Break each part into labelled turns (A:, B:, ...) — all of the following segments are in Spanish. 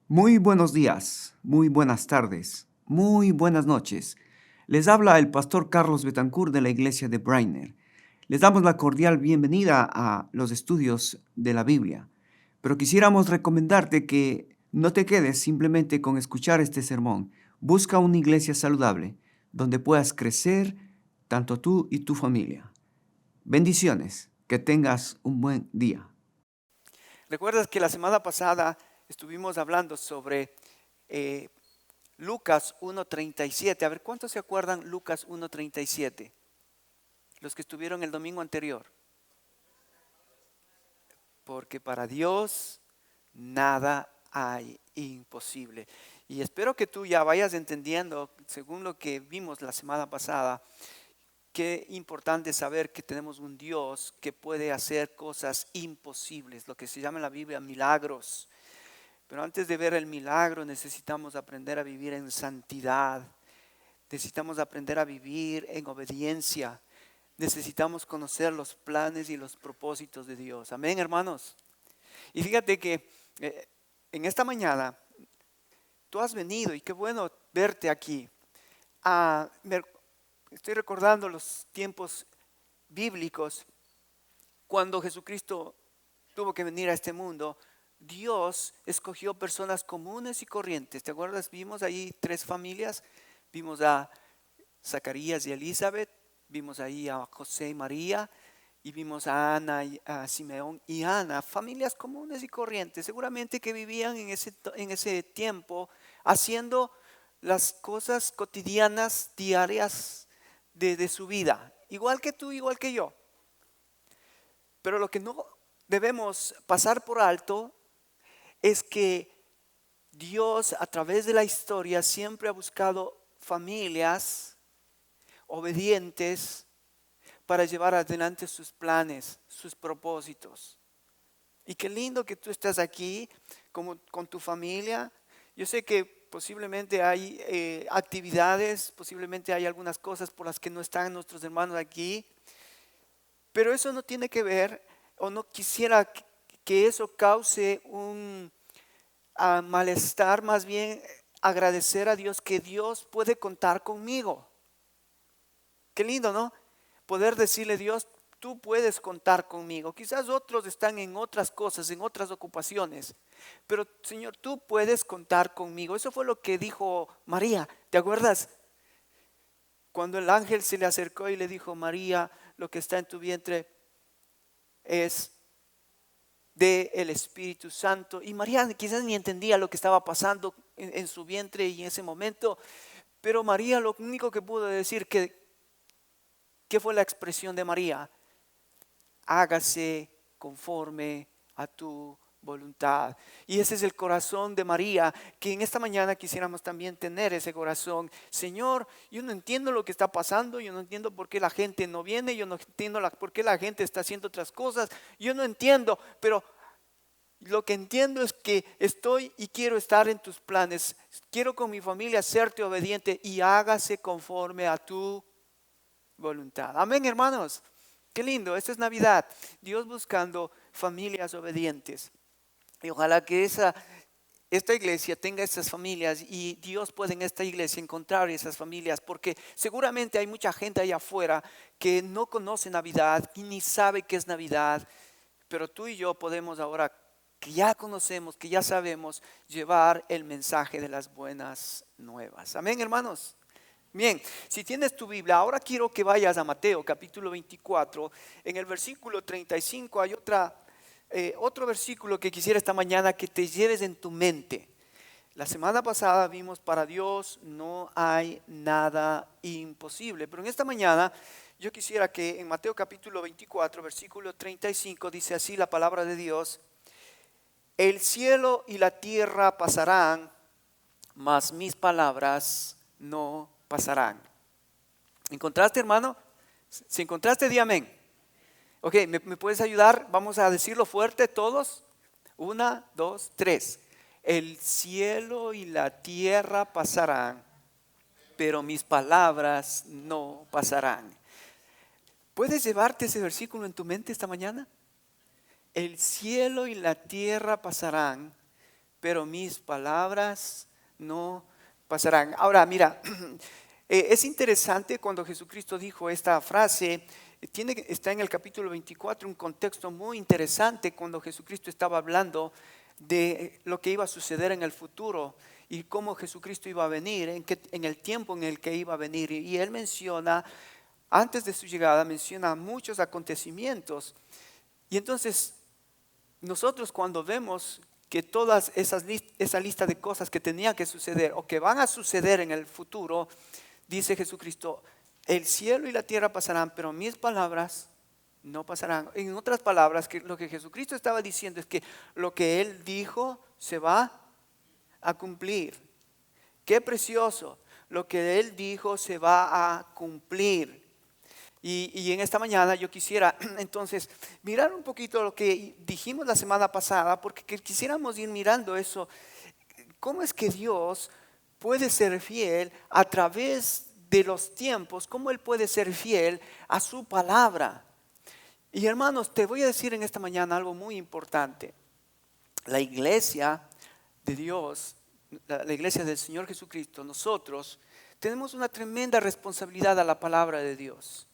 A: Muy buenos días, muy buenas tardes, muy buenas noches. Les habla el pastor Carlos Betancourt de la iglesia de Brainer. Les damos la cordial bienvenida a los estudios de la Biblia, pero quisiéramos recomendarte que no te quedes simplemente con escuchar este sermón. Busca una iglesia saludable donde puedas crecer tanto tú y tu familia. Bendiciones, que tengas un buen día.
B: ¿Recuerdas que la semana pasada estuvimos hablando sobre eh, Lucas 1:37? A ver, ¿cuántos se acuerdan Lucas 1:37? Los que estuvieron el domingo anterior. Porque para Dios nada hay imposible. Y espero que tú ya vayas entendiendo, según lo que vimos la semana pasada, qué importante saber que tenemos un Dios que puede hacer cosas imposibles, lo que se llama en la Biblia milagros. Pero antes de ver el milagro necesitamos aprender a vivir en santidad. Necesitamos aprender a vivir en obediencia. Necesitamos conocer los planes y los propósitos de Dios. Amén, hermanos. Y fíjate que en esta mañana tú has venido y qué bueno verte aquí. Estoy recordando los tiempos bíblicos cuando Jesucristo tuvo que venir a este mundo. Dios escogió personas comunes y corrientes. ¿Te acuerdas? Vimos ahí 3 familias. Vimos a Zacarías y Elizabeth. Vimos ahí a José y María. Y vimos a Ana, a Simeón y Ana. Familias comunes y corrientes. Seguramente que vivían en ese tiempo haciendo las cosas cotidianas, diarias de su vida. Igual que tú, igual que yo. Pero lo que no debemos pasar por alto es que Dios a través de la historia siempre ha buscado familias obedientes para llevar adelante sus planes, sus propósitos. Y qué lindo que tú estás aquí con tu familia. Yo sé que posiblemente hay actividades, posiblemente hay algunas cosas por las que no están nuestros hermanos aquí, pero eso no tiene que ver, o no quisiera que eso cause un malestar, más bien agradecer a Dios que Dios puede contar conmigo. Qué lindo, ¿no? Poder decirle, Dios, tú puedes contar conmigo. Quizás otros están en otras cosas, en otras ocupaciones, pero Señor, tú puedes contar conmigo. Eso fue lo que dijo María. ¿Te acuerdas? Cuando el ángel se le acercó y le dijo, María, lo que está en tu vientre es del Espíritu Santo. Y María quizás ni entendía lo que estaba pasando en su vientre y en ese momento, pero María lo único que pudo decir, ¿qué fue la expresión de María? Hágase conforme a tu voluntad. Y ese es el corazón de María, que en esta mañana quisiéramos también tener ese corazón. Señor, yo no entiendo lo que está pasando, yo no entiendo por qué la gente no viene, yo no entiendo por qué la gente está haciendo otras cosas, yo no entiendo, pero lo que entiendo es que estoy y quiero estar en tus planes. Quiero con mi familia serte obediente y hágase conforme a tu voluntad. Amén, hermanos. Qué lindo, esto es Navidad. Dios buscando familias obedientes. Y ojalá que esta iglesia tenga esas familias y Dios puede en esta iglesia encontrar esas familias, porque seguramente hay mucha gente allá afuera que no conoce Navidad y ni sabe qué es Navidad, pero tú y yo podemos ahora, que ya conocemos, que ya sabemos, llevar el mensaje de las buenas nuevas. Amén, hermanos. Bien, si tienes tu Biblia, ahora quiero que vayas a Mateo capítulo 24. En el versículo 35 hay otro versículo que quisiera esta mañana que te lleves en tu mente. La semana pasada vimos para Dios no hay nada imposible, pero en esta mañana yo quisiera que en Mateo capítulo 24, versículo 35 dice así la palabra de Dios: el cielo y la tierra pasarán, mas mis palabras no pasarán. ¿Encontraste, hermano? Si encontraste, di amén. Ok, ¿me puedes ayudar? Vamos a decirlo fuerte todos. 1, 2, 3. El cielo y la tierra pasarán, pero mis palabras no pasarán. ¿Puedes llevarte ese versículo en tu mente esta mañana? El cielo y la tierra pasarán, pero mis palabras no pasarán. Ahora, mira, es interesante cuando Jesucristo dijo esta frase. Está en el capítulo 24 un contexto muy interesante cuando Jesucristo estaba hablando de lo que iba a suceder en el futuro y cómo Jesucristo iba a venir, en el tiempo en el que iba a venir. Y él menciona, antes de su llegada, menciona muchos acontecimientos. Y entonces, nosotros cuando vemos que todas esa lista de cosas que tenían que suceder o que van a suceder en el futuro, dice Jesucristo, el cielo y la tierra pasarán, pero mis palabras no pasarán. En otras palabras, lo que Jesucristo estaba diciendo es que lo que Él dijo se va a cumplir. Qué precioso, lo que Él dijo se va a cumplir. Y en esta mañana yo quisiera entonces mirar un poquito lo que dijimos la semana pasada, porque quisiéramos ir mirando eso. ¿Cómo es que Dios puede ser fiel a través de los tiempos? ¿Cómo Él puede ser fiel a su palabra? Y hermanos, te voy a decir en esta mañana algo muy importante. La iglesia de Dios, la iglesia del Señor Jesucristo, nosotros tenemos una tremenda responsabilidad a la palabra de Dios.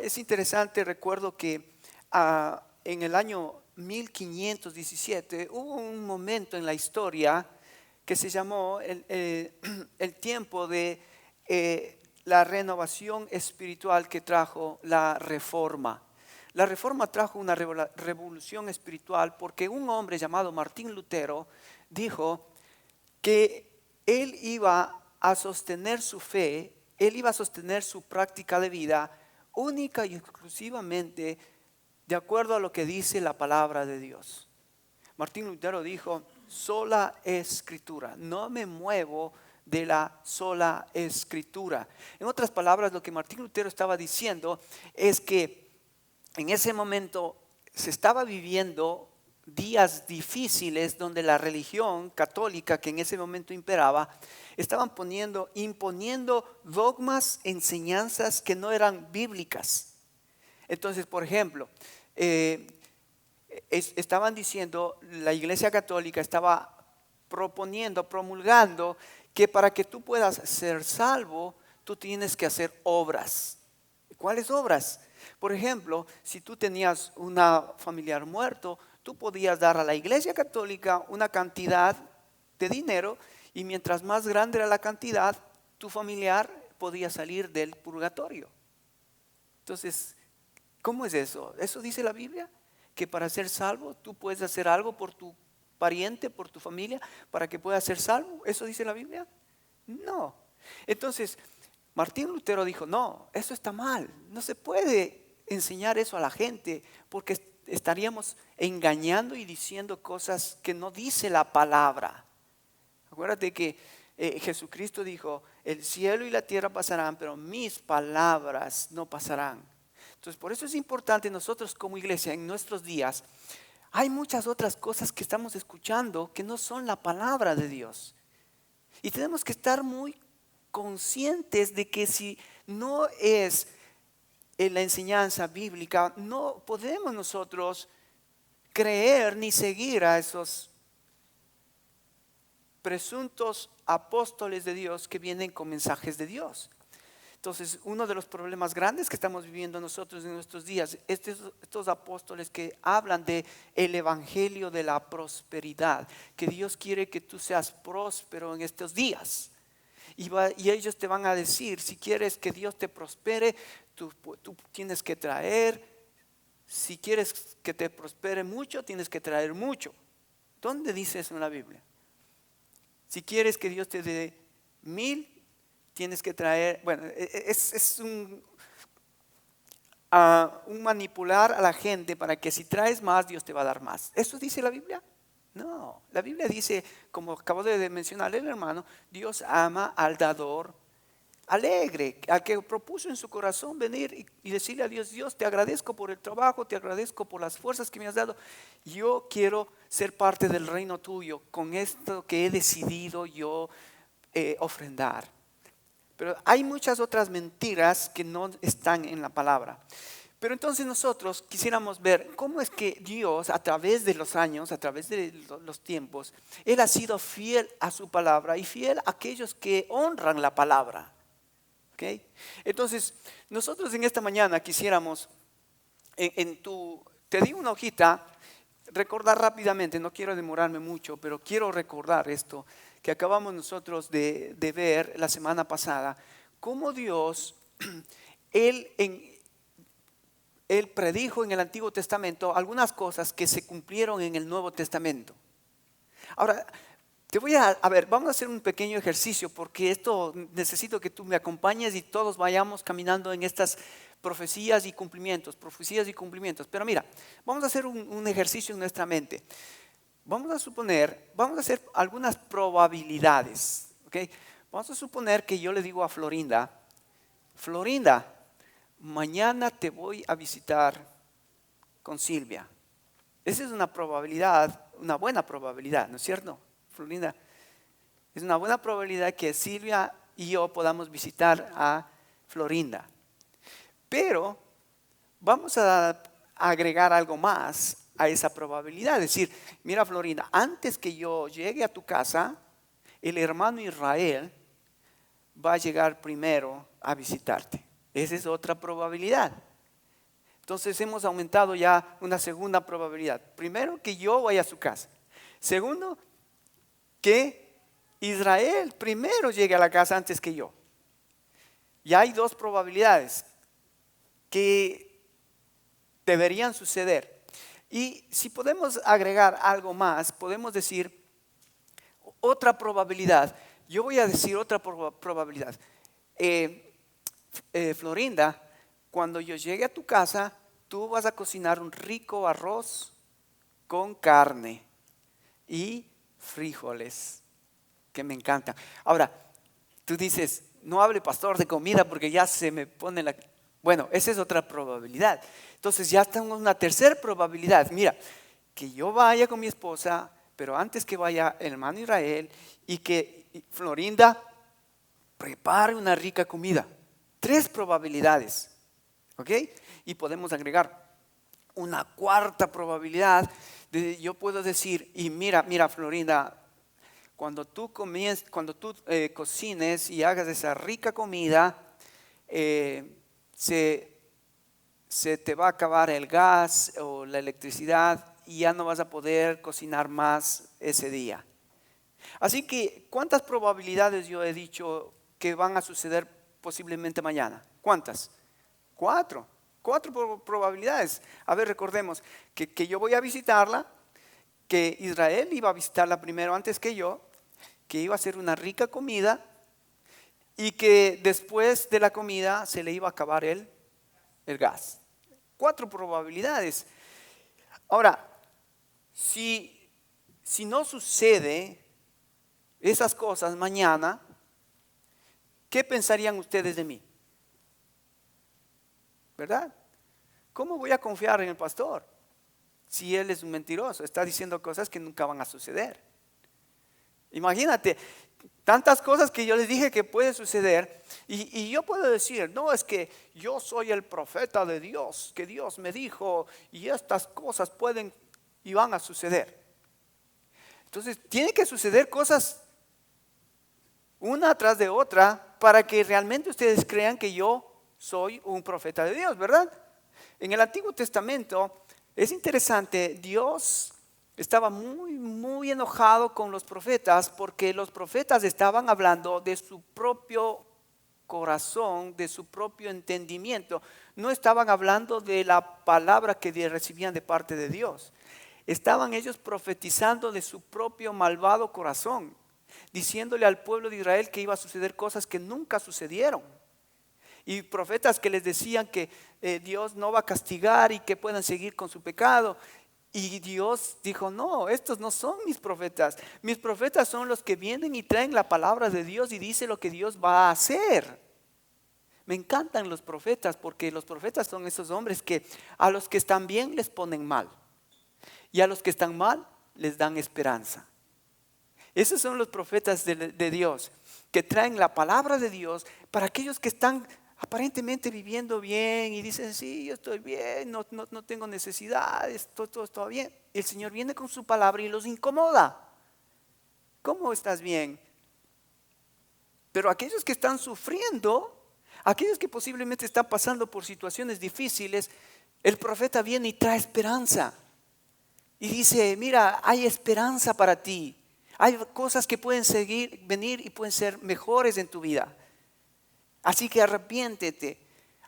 B: Es interesante, recuerdo que en el año 1517 hubo un momento en la historia que se llamó el tiempo de la renovación espiritual que trajo la reforma. La reforma trajo una revolución espiritual porque un hombre llamado Martín Lutero dijo que él iba a sostener su fe, él iba a sostener su práctica de vida única y exclusivamente de acuerdo a lo que dice la palabra de Dios. Martín Lutero dijo, sola escritura, no me muevo de la sola escritura. En otras palabras, lo que Martín Lutero estaba diciendo es que en ese momento se estaba viviendo días difíciles donde la religión católica que en ese momento imperaba estaban imponiendo dogmas, enseñanzas que no eran bíblicas. Entonces, por ejemplo, estaban diciendo, la Iglesia Católica estaba promulgando que para que tú puedas ser salvo, tú tienes que hacer obras. ¿Cuáles obras? Por ejemplo, si tú tenías un familiar muerto, tú podías dar a la Iglesia Católica una cantidad de dinero y mientras más grande era la cantidad, tu familiar podía salir del purgatorio. Entonces, ¿cómo es eso? ¿Eso dice la Biblia? Que para ser salvo tú puedes hacer algo por tu pariente, por tu familia, para que puedas ser salvo. ¿Eso dice la Biblia? No. Entonces, Martín Lutero dijo, no, eso está mal. No se puede enseñar eso a la gente porque estaríamos engañando y diciendo cosas que no dice la palabra. Acuérdate que Jesucristo dijo, el cielo y la tierra pasarán, pero mis palabras no pasarán. Entonces, por eso es importante nosotros como iglesia en nuestros días, hay muchas otras cosas que estamos escuchando que no son la palabra de Dios. Y tenemos que estar muy conscientes de que si no es en la enseñanza bíblica, no podemos nosotros creer ni seguir a esos presuntos apóstoles de Dios que vienen con mensajes de Dios. Entonces, uno de los problemas grandes que estamos viviendo nosotros en nuestros días, estos apóstoles que hablan de el evangelio de la prosperidad, que Dios quiere que tú seas próspero en estos días. Y ellos te van a decir, si quieres que Dios te prospere, tú tienes que traer, si quieres que te prospere mucho, tienes que traer mucho. ¿Dónde dice eso en la Biblia? Si quieres que Dios te dé 1000, tienes que traer, bueno, es un manipular a la gente para que si traes más, Dios te va a dar más. ¿Eso dice la Biblia? No, la Biblia dice, como acabo de mencionar el hermano, Dios ama al dador alegre, al que propuso en su corazón venir y decirle a Dios, Dios, te agradezco por el trabajo, te agradezco por las fuerzas que me has dado. Yo quiero ser parte del reino tuyo con esto que he decidido yo ofrendar. Pero hay muchas otras mentiras que no están en la palabra. Pero entonces nosotros quisiéramos ver cómo es que Dios a través de los años, a través de los tiempos, Él ha sido fiel a su palabra y fiel a aquellos que honran la palabra. ¿Okay? Entonces nosotros en esta mañana quisiéramos, te di una hojita, recordar rápidamente, no quiero demorarme mucho, pero quiero recordar esto que acabamos nosotros de ver la semana pasada, cómo Dios, Él predijo en el Antiguo Testamento algunas cosas que se cumplieron en el Nuevo Testamento. Ahora, vamos a hacer un pequeño ejercicio porque esto necesito que tú me acompañes y todos vayamos caminando en estas profecías y cumplimientos. Pero mira, vamos a hacer un ejercicio en nuestra mente. Vamos a hacer algunas probabilidades. ¿Okay? Vamos a suponer que yo le digo a Florinda, mañana te voy a visitar con Silvia. Esa es una probabilidad, una buena probabilidad, ¿no es cierto, Florinda? Es una buena probabilidad que Silvia y yo podamos visitar a Florinda. Pero vamos a agregar algo más a esa probabilidad. Es decir, mira Florinda, antes que yo llegue a tu casa, el hermano Israel va a llegar primero a visitarte. Esa es otra probabilidad. Entonces hemos aumentado ya una segunda probabilidad. Primero, que yo vaya a su casa. Segundo, que Israel primero llegue a la casa antes que yo. Ya hay dos probabilidades que deberían suceder. Y si podemos agregar algo más, podemos decir otra probabilidad. Yo voy a decir otra probabilidad. Florinda, cuando yo llegue a tu casa, tú vas a cocinar un rico arroz con carne y frijoles, que me encantan. Ahora, tú dices, no hable pastor de comida porque ya se me pone la... Bueno, esa es otra probabilidad. Entonces ya tengo una tercera probabilidad. Mira, que yo vaya con mi esposa, pero antes que vaya el hermano Israel y que Florinda prepare una rica comida. 3 probabilidades, ¿ok? Y podemos agregar una cuarta probabilidad. Yo puedo decir, y mira Florinda, cuando tú cocines y hagas esa rica comida, se te va a acabar el gas o la electricidad y ya no vas a poder cocinar más ese día. Así que, ¿cuántas probabilidades yo he dicho que van a suceder posiblemente mañana? ¿Cuántas? 4 probabilidades. A ver, recordemos que yo voy a visitarla, que Israel iba a visitarla primero antes que yo, que iba a hacer una rica comida y que después de la comida se le iba a acabar el gas. 4 probabilidades. Ahora, si no sucede esas cosas mañana, ¿qué pensarían ustedes de mí? ¿Verdad? ¿Cómo voy a confiar en el pastor si él es un mentiroso? Está diciendo cosas que nunca van a suceder. Imagínate, tantas cosas que yo les dije que puede suceder y yo puedo decir, no, es que yo soy el profeta de Dios, que Dios me dijo y estas cosas pueden y van a suceder. Entonces, tiene que suceder cosas una tras de otra para que realmente ustedes crean que yo soy un profeta de Dios, ¿verdad? En el Antiguo Testamento es interesante, Dios estaba muy enojado con los profetas porque los profetas estaban hablando de su propio corazón, de su propio entendimiento. No estaban hablando de la palabra que recibían de parte de Dios. Estaban ellos profetizando de su propio malvado corazón, diciéndole al pueblo de Israel que iba a suceder cosas que nunca sucedieron. Y profetas que les decían que Dios no va a castigar y que puedan seguir con su pecado. Y Dios dijo, no, estos no son mis profetas. Mis profetas son los que vienen y traen la palabra de Dios y dicen lo que Dios va a hacer. Me encantan los profetas porque los profetas son esos hombres que a los que están bien les ponen mal. Y a los que están mal les dan esperanza. Esos son los profetas de Dios, que traen la palabra de Dios para aquellos que están aparentemente viviendo bien y dicen, sí, yo estoy bien, no tengo necesidades, todo está bien. El Señor viene con su palabra y los incomoda. ¿Cómo estás bien? Pero aquellos que están sufriendo, aquellos que posiblemente están pasando por situaciones difíciles, el profeta viene y trae esperanza. Y dice, mira, hay esperanza para ti. Hay cosas que pueden venir y pueden ser mejores en tu vida. Así que arrepiéntete.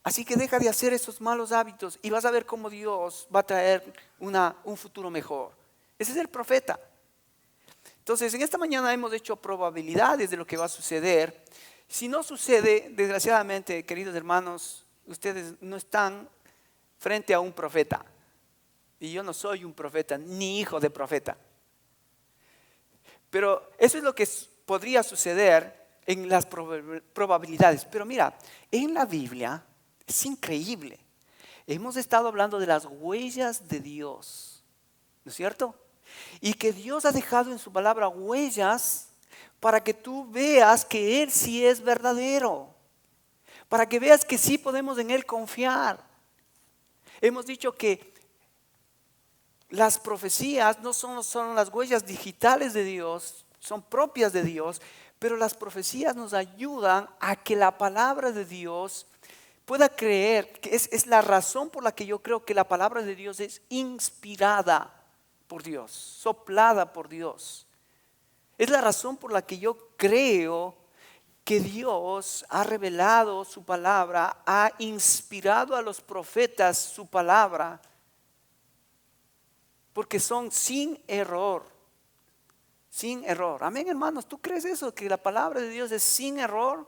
B: Así que deja de hacer esos malos hábitos y vas a ver cómo Dios va a traer un futuro mejor. Ese es el profeta. Entonces, en esta mañana hemos hecho probabilidades de lo que va a suceder. Si no sucede, desgraciadamente, queridos hermanos, ustedes no están frente a un profeta. Y yo no soy un profeta, ni hijo de profeta. Pero eso es lo que podría suceder en las probabilidades. Pero mira, en la Biblia es increíble. Hemos estado hablando de las huellas de Dios, ¿no es cierto? Y que Dios ha dejado en su palabra huellas para que tú veas que Él sí es verdadero. Para que veas que sí podemos en Él confiar. Hemos dicho que las profecías no son las huellas digitales de Dios, son propias de Dios, pero las profecías nos ayudan a que la palabra de Dios pueda creer, que es la razón por la que yo creo que la palabra de Dios es inspirada por Dios, soplada por Dios. Es la razón por la que yo creo que Dios ha revelado su palabra, ha inspirado a los profetas su palabra, porque son sin error. Sin error. Amén, hermanos. ¿Tú crees eso? Que la palabra de Dios es sin error.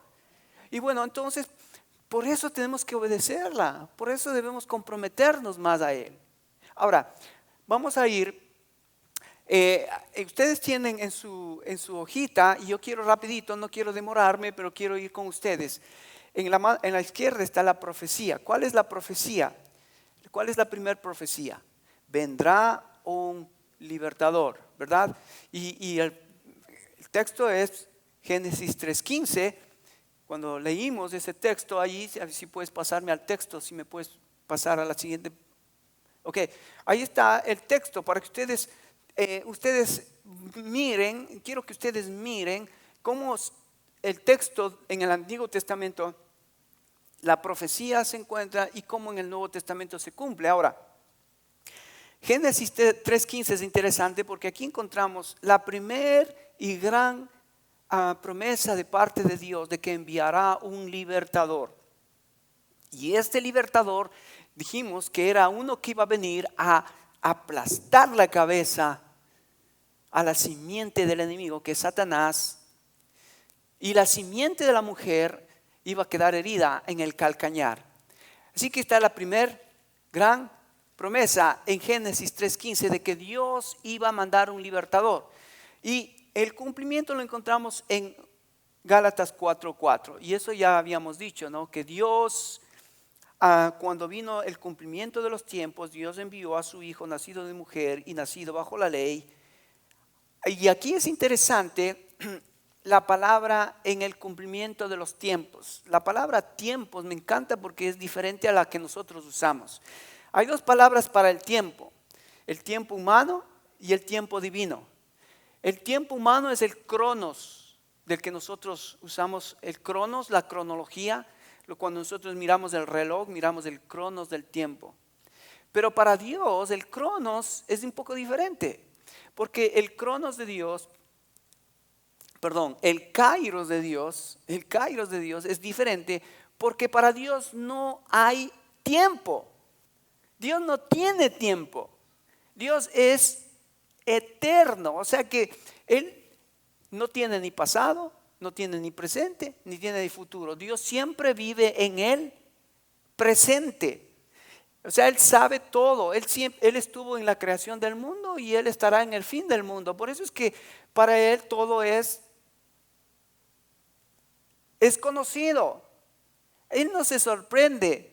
B: Y bueno, entonces, por eso tenemos que obedecerla. Por eso debemos comprometernos más a Él. Ahora, vamos a ir. Ustedes tienen en su hojita, y yo quiero rapidito, no quiero demorarme, pero quiero ir con ustedes. En la izquierda está la profecía. ¿Cuál es la profecía? ¿Cuál es la primera profecía? Vendrá un libertador, ¿verdad? Y el texto es Génesis 3:15. Cuando leímos ese texto allí, si puedes pasarme al texto, si me puedes pasar a la siguiente. Ok, ahí está el texto para que ustedes miren, quiero que ustedes miren cómo el texto en el Antiguo Testamento, la profecía se encuentra y cómo en el Nuevo Testamento se cumple. Ahora, Génesis 3:15 es interesante porque aquí encontramos la primer y gran promesa de parte de Dios de que enviará un libertador. Y este libertador dijimos que era uno que iba a venir a aplastar la cabeza a la simiente del enemigo, que es Satanás, y la simiente de la mujer iba a quedar herida en el calcañar. Así que está la primer gran promesa en Génesis 3:15 de que Dios iba a mandar un libertador. Y el cumplimiento lo encontramos en Gálatas 4:4. Y eso ya habíamos dicho, ¿no? Que Dios, cuando vino el cumplimiento de los tiempos, Dios envió a su Hijo nacido de mujer y nacido bajo la ley. Y aquí es interesante la palabra en el cumplimiento de los tiempos. La palabra tiempos me encanta porque es diferente a la que nosotros usamos. Hay dos palabras para el tiempo humano y el tiempo divino. El tiempo humano es el cronos, del que nosotros usamos el cronos, la cronología. Cuando nosotros miramos el reloj, miramos el cronos del tiempo. Pero para Dios el cronos es un poco diferente, porque el cronos de Dios, el kairos de Dios es diferente, porque para Dios no hay tiempo. Dios no tiene tiempo. Dios es eterno. O sea que Él no tiene ni pasado, no tiene ni presente, ni tiene ni futuro. Dios siempre vive en el presente. O sea, Él sabe todo. Él estuvo en la creación del mundo y Él estará en el fin del mundo. Por eso es que para Él todo es conocido. Él no se sorprende.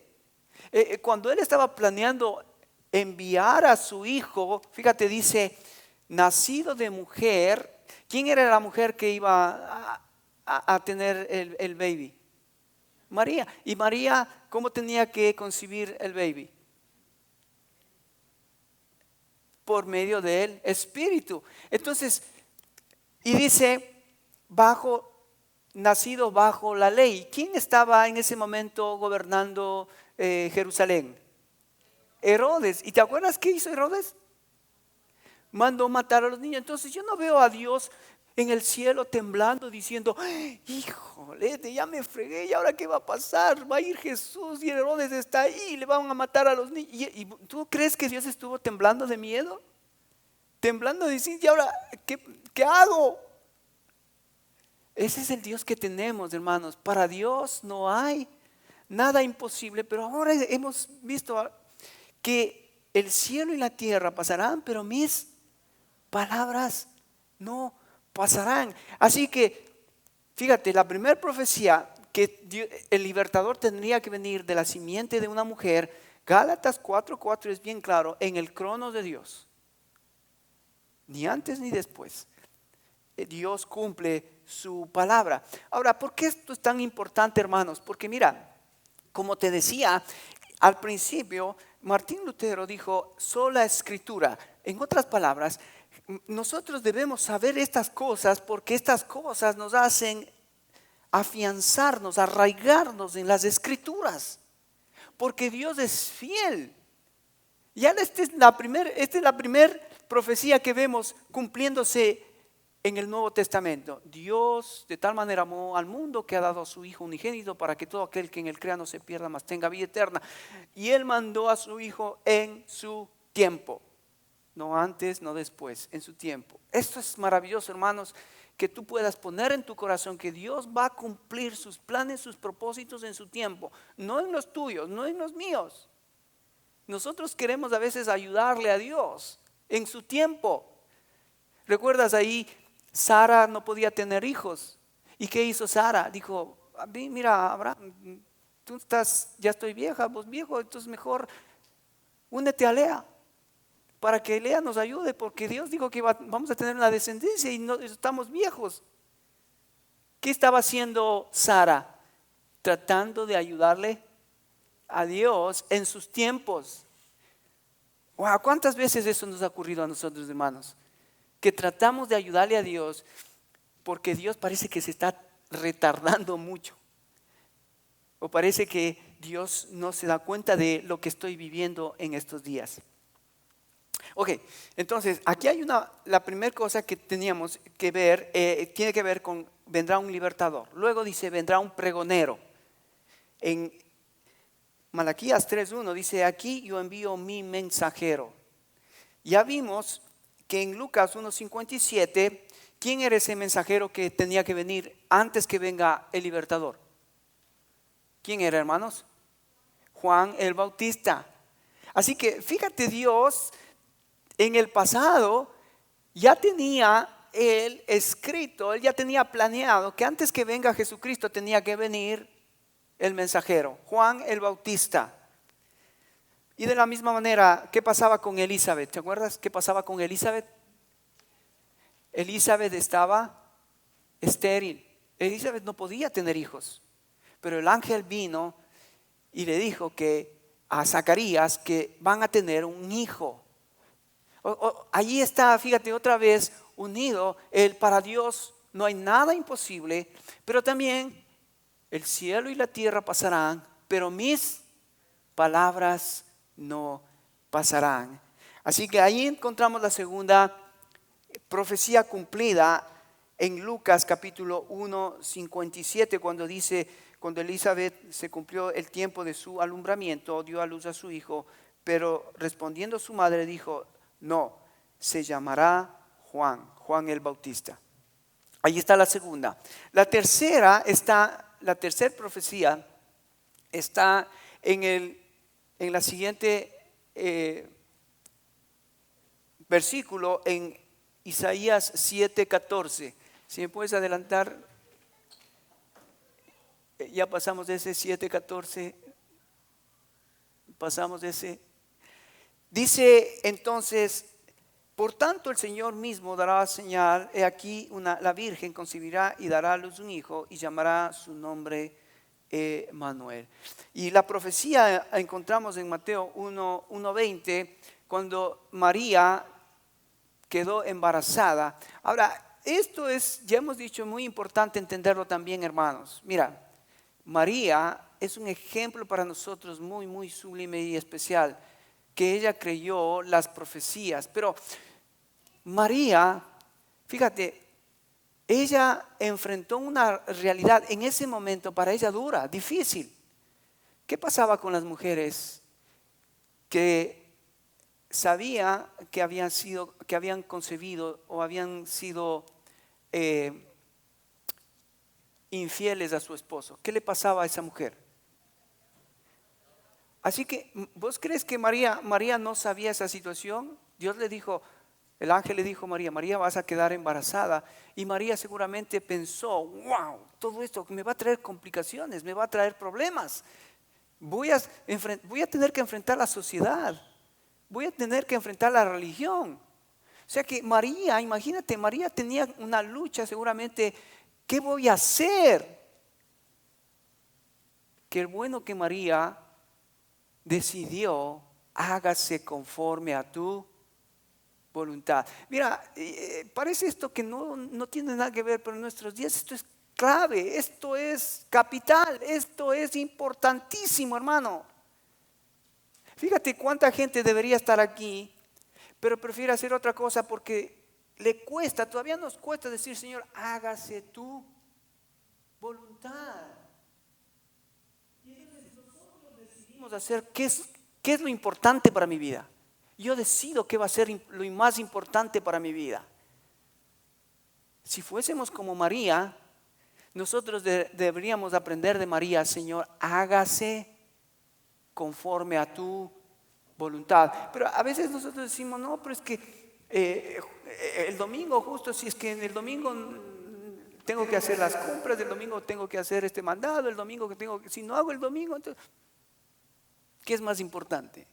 B: Cuando Él estaba planeando enviar a su hijo, fíjate, dice, nacido de mujer. ¿Quién era la mujer que iba a tener el baby? María. ¿Y María cómo tenía que concebir el baby? Por medio del Espíritu. Entonces, y dice, nacido bajo la ley. ¿Quién estaba en ese momento gobernando Jerusalén? Herodes. ¿Y te acuerdas qué hizo Herodes? Mandó matar a los niños. Entonces yo no veo a Dios en el cielo temblando diciendo, híjole, ya me fregué, ¿y ahora qué va a pasar? Va a ir Jesús y Herodes está ahí, le van a matar a los niños. ¿Y tú crees que Dios estuvo temblando de miedo? Temblando de decir, ¿y ahora qué hago? Ese es el Dios que tenemos, hermanos. Para Dios no hay nada imposible, pero ahora hemos visto que el cielo y la tierra pasarán, pero mis palabras no pasarán. Así que, fíjate, la primera profecía que el libertador tendría que venir de la simiente de una mujer, Gálatas 4:4 es bien claro, en el crono de Dios. Ni antes ni después. Dios cumple su palabra. Ahora, ¿por qué esto es tan importante, hermanos? Porque mira, como te decía, al principio Martín Lutero dijo, sola escritura. En otras palabras, nosotros debemos saber estas cosas porque estas cosas nos hacen afianzarnos, arraigarnos en las escrituras. Porque Dios es fiel. Ya esta es la primera profecía que vemos cumpliéndose en el Nuevo Testamento. Dios de tal manera amó al mundo que ha dado a su Hijo unigénito para que todo aquel que en él crea no se pierda, mas tenga vida eterna. Y Él mandó a su Hijo en su tiempo. No antes, no después, en su tiempo. Esto es maravilloso, hermanos, que tú puedas poner en tu corazón que Dios va a cumplir sus planes, sus propósitos en su tiempo. No en los tuyos, no en los míos. Nosotros queremos a veces ayudarle a Dios en su tiempo. ¿Recuerdas ahí? Sara no podía tener hijos. ¿Y qué hizo Sara? Dijo, mira, Abraham, ya estoy vieja, vos viejo, entonces mejor únete a Lea para que Lea nos ayude, porque Dios dijo que vamos a tener una descendencia y no, estamos viejos. ¿Qué estaba haciendo Sara? Tratando de ayudarle a Dios en sus tiempos. Wow, ¿cuántas veces eso nos ha ocurrido a nosotros, hermanos? Que tratamos de ayudarle a Dios porque Dios parece que se está retardando mucho. O parece que Dios no se da cuenta de lo que estoy viviendo en estos días. Ok, entonces aquí hay la primera cosa que teníamos que ver, tiene que ver con vendrá un libertador. Luego dice vendrá un pregonero. En Malaquías 3:1 dice, aquí yo envío mi mensajero. Ya vimos que en Lucas 1:57, ¿quién era ese mensajero que tenía que venir antes que venga el libertador? ¿Quién era, hermanos? Juan el Bautista. Así que fíjate, Dios en el pasado ya tenía él escrito, él ya tenía planeado que antes que venga Jesucristo tenía que venir el mensajero, Juan el Bautista. Y de la misma manera, ¿qué pasaba con Elizabeth? ¿Te acuerdas qué pasaba con Elizabeth? Elizabeth estaba estéril. Elizabeth no podía tener hijos. Pero el ángel vino y le dijo que a Zacarías que van a tener un hijo. Allí está, fíjate, otra vez unido para Dios no hay nada imposible, pero también el cielo y la tierra pasarán, pero mis palabras no pasarán. Así que ahí encontramos la segunda profecía cumplida en Lucas capítulo 1:57, cuando dice, cuando Elizabeth se cumplió el tiempo de su alumbramiento, dio a luz a su hijo, pero respondiendo su madre dijo, no, se llamará Juan el Bautista. Ahí está la segunda. La tercera profecía está en la siguiente versículo, en Isaías 7:14. Si me puedes adelantar, ya pasamos de ese 7:14, pasamos de ese. Dice entonces, por tanto el Señor mismo dará señal, he aquí la Virgen concebirá y dará a luz un hijo y llamará su nombre Manuel. Y la profecía encontramos en Mateo 1:20, cuando María quedó embarazada. Ahora, esto es, ya hemos dicho, muy importante entenderlo también, hermanos. Mira, María es un ejemplo para nosotros muy, muy sublime y especial, que ella creyó las profecías. Pero María, fíjate, ella enfrentó una realidad en ese momento para ella dura, difícil. ¿Qué pasaba con las mujeres que sabía que habían concebido o habían sido infieles a su esposo? ¿Qué le pasaba a esa mujer? Así que, ¿vos crees que María no sabía esa situación? Dios le dijo, el ángel le dijo a María, María, vas a quedar embarazada. Y María seguramente pensó, wow, todo esto me va a traer complicaciones, me va a traer problemas. Voy a tener que enfrentar la sociedad, voy a tener que enfrentar la religión. O sea que María, imagínate, María tenía una lucha seguramente, ¿qué voy a hacer? Qué bueno que María decidió, hágase conforme a tu voluntad. Mira, parece esto que no tiene nada que ver, pero en nuestros días esto es clave, esto es capital, esto es importantísimo, hermano. Fíjate cuánta gente debería estar aquí, pero prefiere hacer otra cosa porque le cuesta, todavía nos cuesta decir, Señor, hágase tu voluntad. Y entonces nosotros decidimos hacer qué es lo importante para mi vida. Yo decido qué va a ser lo más importante para mi vida. Si fuésemos como María, nosotros deberíamos aprender de María, Señor, hágase conforme a tu voluntad. Pero a veces nosotros decimos, no, pero es que el domingo, justo si es que en el domingo tengo que hacer las compras, el domingo tengo que hacer este mandado, el domingo si no hago el domingo, entonces, ¿qué es más importante?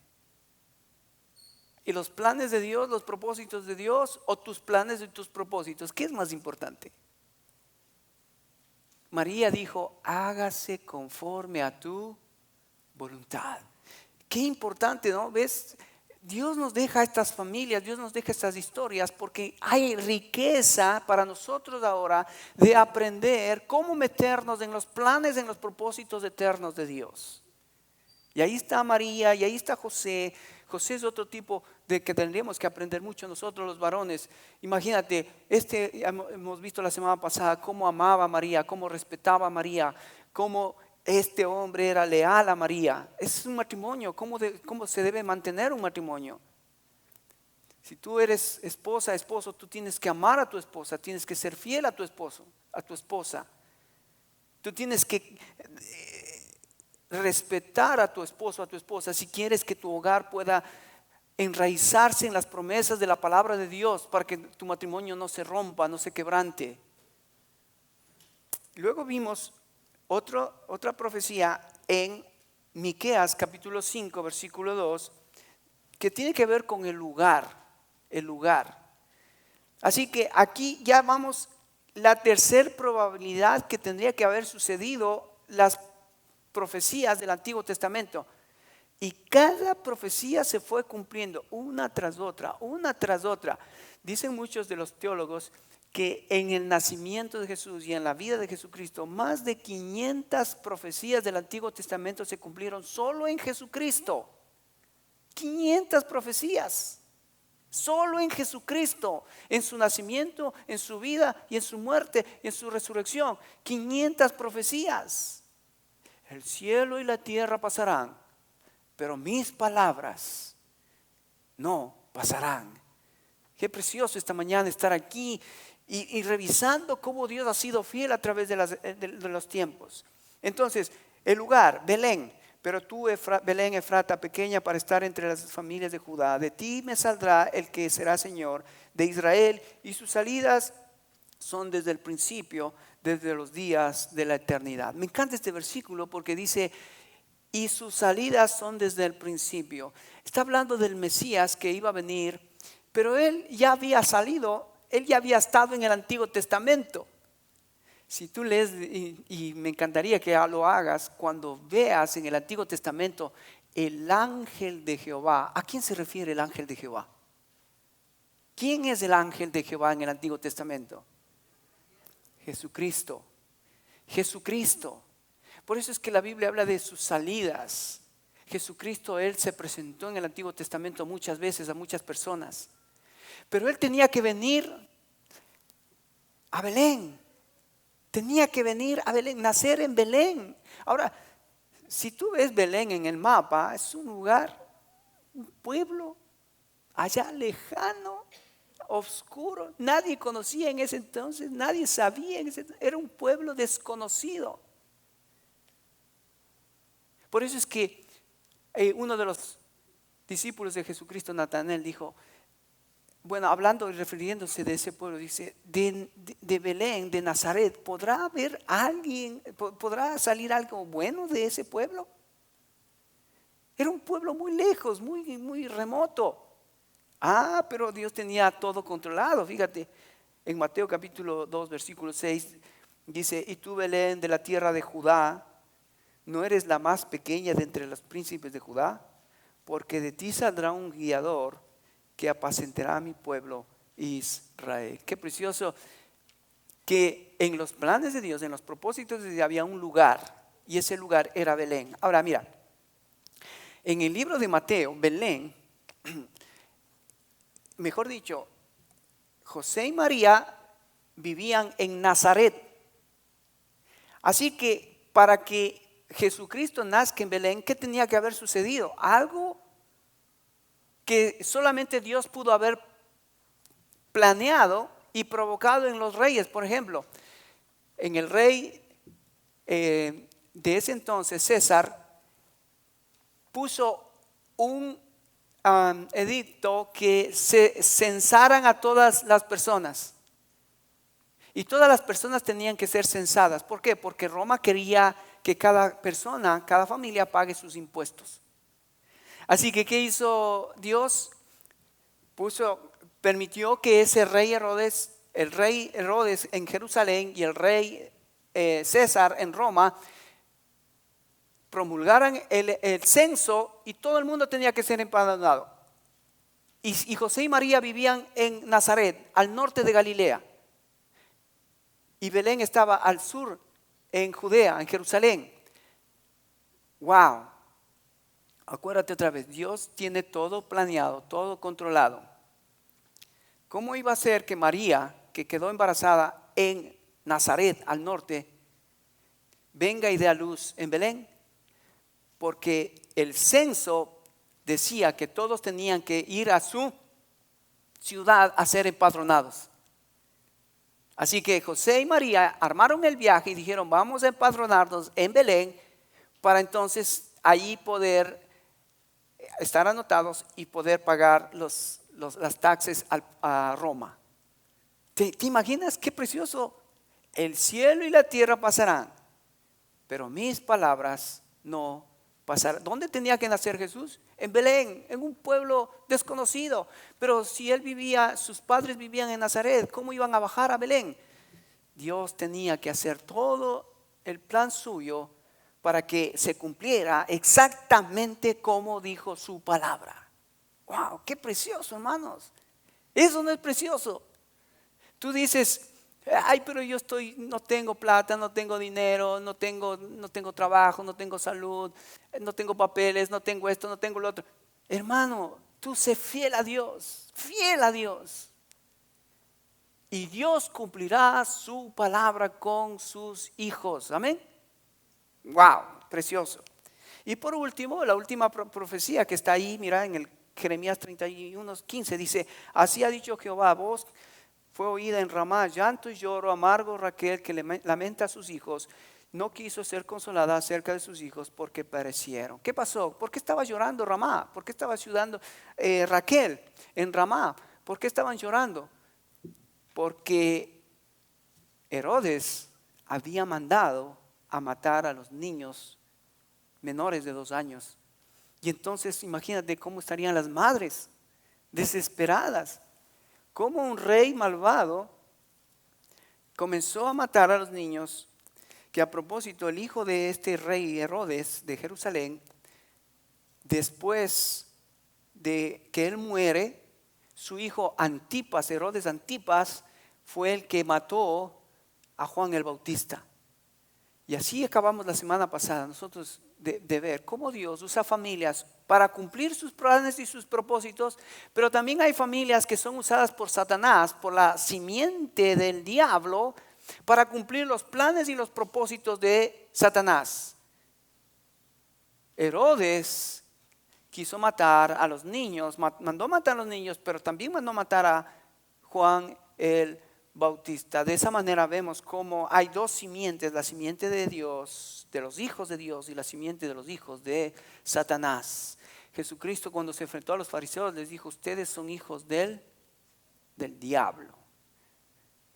B: ¿Y los planes de Dios, los propósitos de Dios o tus planes y tus propósitos? ¿Qué es más importante? María dijo, hágase conforme a tu voluntad. Qué importante, ¿no? ¿Ves? Dios nos deja estas familias, Dios nos deja estas historias porque hay riqueza para nosotros ahora de aprender cómo meternos en los planes, en los propósitos eternos de Dios. Y ahí está María, y ahí está José. José es otro tipo de que tendríamos que aprender mucho nosotros los varones. Imagínate, hemos visto la semana pasada cómo amaba a María, cómo respetaba a María, cómo este hombre era leal a María. Es un matrimonio, cómo se debe mantener un matrimonio. Si tú eres esposo, tú tienes que amar a tu esposa, tienes que ser fiel a tu esposo, a tu esposa. Tú tienes que respetar a tu esposo, a tu esposa, si quieres que tu hogar pueda enraizarse en las promesas de la palabra de Dios para que tu matrimonio no se rompa, no se quebrante. Luego vimos otra profecía en Miqueas capítulo 5 versículo 2 que tiene que ver con el lugar. Así que aquí ya vamos la tercera probabilidad que tendría que haber sucedido las profecías del Antiguo Testamento. Y cada profecía se fue cumpliendo una tras otra, una tras otra. Dicen muchos de los teólogos que en el nacimiento de Jesús y en la vida de Jesucristo, más de 500 profecías del Antiguo Testamento se cumplieron solo en Jesucristo. 500 profecías, solo en Jesucristo, en su nacimiento, en su vida y en su muerte, en su resurrección. 500 profecías. El cielo y la tierra pasarán, pero mis palabras no pasarán. Qué precioso esta mañana estar aquí y revisando cómo Dios ha sido fiel a través de los tiempos. Entonces, el lugar, Belén. Pero tú, Belén Efrata, pequeña para estar entre las familias de Judá, de ti me saldrá el que será Señor de Israel, y sus salidas son desde el principio, desde los días de la eternidad. Me encanta este versículo porque dice, y sus salidas son desde el principio. Está hablando del Mesías que iba a venir, pero él ya había salido, él ya había estado en el Antiguo Testamento. Si tú lees, y me encantaría que lo hagas, cuando veas en el Antiguo Testamento el ángel de Jehová, ¿a quién se refiere el ángel de Jehová? ¿Quién es el ángel de Jehová en el Antiguo Testamento? Jesucristo. Jesucristo. Por eso es que la Biblia habla de sus salidas. Jesucristo, Él se presentó en el Antiguo Testamento muchas veces a muchas personas. Pero Él tenía que venir a Belén. Tenía que venir a Belén, nacer en Belén. Ahora, si tú ves Belén en el mapa, es un lugar, un pueblo allá lejano, oscuro. Nadie conocía en ese entonces, nadie sabía en ese entonces. Era un pueblo desconocido. Por eso es que uno de los discípulos de Jesucristo, Natanael, dijo, bueno, hablando y refiriéndose de ese pueblo, dice, de Belén, de Nazaret, ¿podrá haber alguien, podrá salir algo bueno de ese pueblo? Era un pueblo muy lejos, muy, muy remoto. Pero Dios tenía todo controlado. Fíjate, en Mateo capítulo 2, versículo 6, dice, y tú, Belén, de la tierra de Judá, ¿no eres la más pequeña de entre los príncipes de Judá? Porque de ti saldrá un guiador que apacentará a mi pueblo Israel. Qué precioso que en los planes de Dios, en los propósitos de Dios había un lugar, y ese lugar era Belén. Ahora mira, en el libro de Mateo, Belén, mejor dicho, José y María vivían en Nazaret. Así que para que Jesucristo nazca en Belén, ¿qué tenía que haber sucedido? Algo que solamente Dios pudo haber planeado y provocado en los reyes. Por ejemplo, en el rey de ese entonces, César, puso un edicto que se censaran a todas las personas. Y todas las personas tenían que ser censadas. ¿Por qué? Porque Roma quería que cada persona, cada familia pague sus impuestos. Así que, ¿qué hizo Dios? Permitió que ese rey Herodes, el rey Herodes en Jerusalén y el rey César en Roma, promulgaran el censo y todo el mundo tenía que ser empadronado. Y José y María vivían en Nazaret, al norte de Galilea. Y Belén estaba al sur, en Judea, en Jerusalén. ¡Wow! Acuérdate otra vez, Dios tiene todo planeado, todo controlado. ¿Cómo iba a ser que María, que quedó embarazada en Nazaret, al norte, venga y dé a luz en Belén? Porque el censo decía que todos tenían que ir a su ciudad a ser empadronados. Así que José y María armaron el viaje y dijeron, vamos a empadronarnos en Belén para entonces allí poder estar anotados y poder pagar las taxes a Roma. ¿Te imaginas qué precioso? El cielo y la tierra pasarán, pero mis palabras no pasarán. ¿Dónde tenía que nacer Jesús? En Belén, en un pueblo desconocido. Pero si él vivía, sus padres vivían en Nazaret, ¿cómo iban a bajar a Belén? Dios tenía que hacer todo el plan suyo para que se cumpliera exactamente como dijo su palabra. ¡Wow! ¡Qué precioso, hermanos! Eso no es precioso. Tú dices, ay, pero yo no tengo plata, no tengo dinero, no tengo trabajo, no tengo salud, no tengo papeles, no tengo esto, no tengo lo otro. Hermano, tú sé fiel a Dios, fiel a Dios. Y Dios cumplirá su palabra con sus hijos. Amén. Wow, precioso. Y por último, la última profecía que está ahí, mira, en el Jeremías 31:15 dice, así ha dicho Jehová, voz fue oída en Ramá, llanto y lloro amargo Raquel que lamenta a sus hijos, no quiso ser consolada acerca de sus hijos porque perecieron. ¿Qué pasó? ¿Por qué estaba llorando Ramá? ¿Por qué estaba llorando Raquel en Ramá? ¿Por qué estaban llorando? Porque Herodes había mandado a matar a los niños menores de 2 años. Y entonces imagínate cómo estarían las madres desesperadas. Cómo un rey malvado comenzó a matar a los niños, que a propósito el hijo de este rey Herodes de Jerusalén, después de que él muere, su hijo Antipas, Herodes Antipas, fue el que mató a Juan el Bautista. Y así acabamos la semana pasada nosotros de ver cómo Dios usa familias para cumplir sus planes y sus propósitos, pero también hay familias que son usadas por Satanás, por la simiente del diablo, para cumplir los planes y los propósitos de Satanás. Herodes quiso matar a los niños, mandó matar a los niños, pero también mandó matar a Juan el Bautista. De esa manera vemos cómo hay dos simientes, la simiente de Dios, de los hijos de Dios, y la simiente de los hijos de Satanás. Jesucristo, cuando se enfrentó a los fariseos, les dijo: ustedes son hijos del diablo.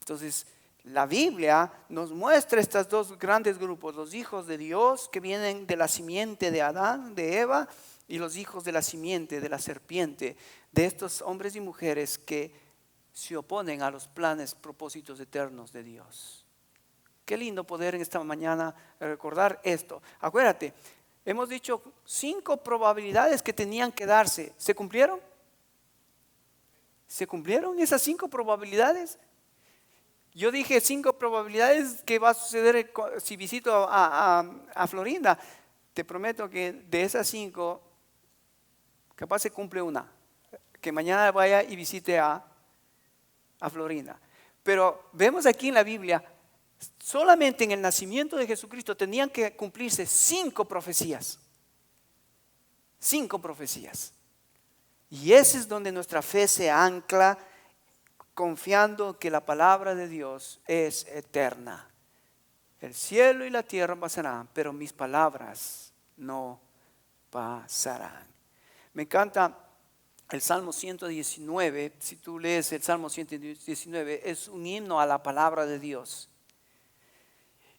B: Entonces la Biblia nos muestra estos dos grandes grupos: los hijos de Dios, que vienen de la simiente de Adán, de Eva, y los hijos de la simiente de la serpiente, de estos hombres y mujeres que se oponen a los planes, propósitos eternos de Dios. Qué lindo poder en esta mañana recordar esto. Acuérdate, hemos dicho 5 probabilidades que tenían que darse. ¿Se cumplieron? ¿Se cumplieron esas 5 probabilidades? Yo dije 5 probabilidades que va a suceder si visito a Florinda. Te prometo que de esas 5, capaz se cumple una. Que mañana vaya y visite a Florinda. Pero vemos aquí en la Biblia, solamente en el nacimiento de Jesucristo tenían que cumplirse 5 profecías. 5 profecías. Y ese es donde nuestra fe se ancla, confiando que la palabra de Dios es eterna. El cielo y la tierra pasarán, pero mis palabras no pasarán. Me encanta el Salmo 119. Si tú lees el Salmo 119, es un himno a la palabra de Dios.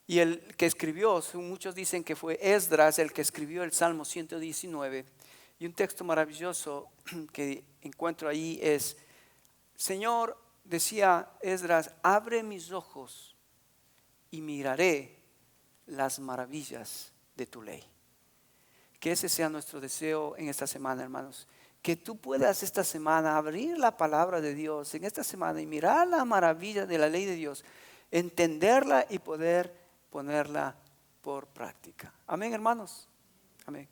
B: Y el que escribió, muchos dicen que fue Esdras el que escribió el Salmo 119. Y un texto maravilloso que encuentro ahí es: Señor, decía Esdras, abre mis ojos y miraré las maravillas de tu ley. Que ese sea nuestro deseo en esta semana, hermanos. Que tú puedas esta semana abrir la palabra de Dios en esta semana y mirar la maravilla de la ley de Dios, entenderla y poder ponerla por práctica. Amén, hermanos. Amén.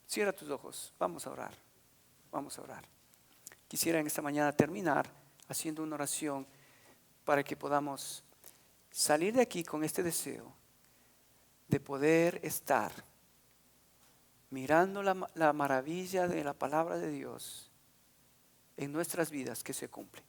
B: Cierra tus ojos. Vamos a orar. Vamos a orar. Quisiera en esta mañana terminar haciendo una oración para que podamos salir de aquí con este deseo de poder estar mirando la maravilla de la palabra de Dios en nuestras vidas que se cumple.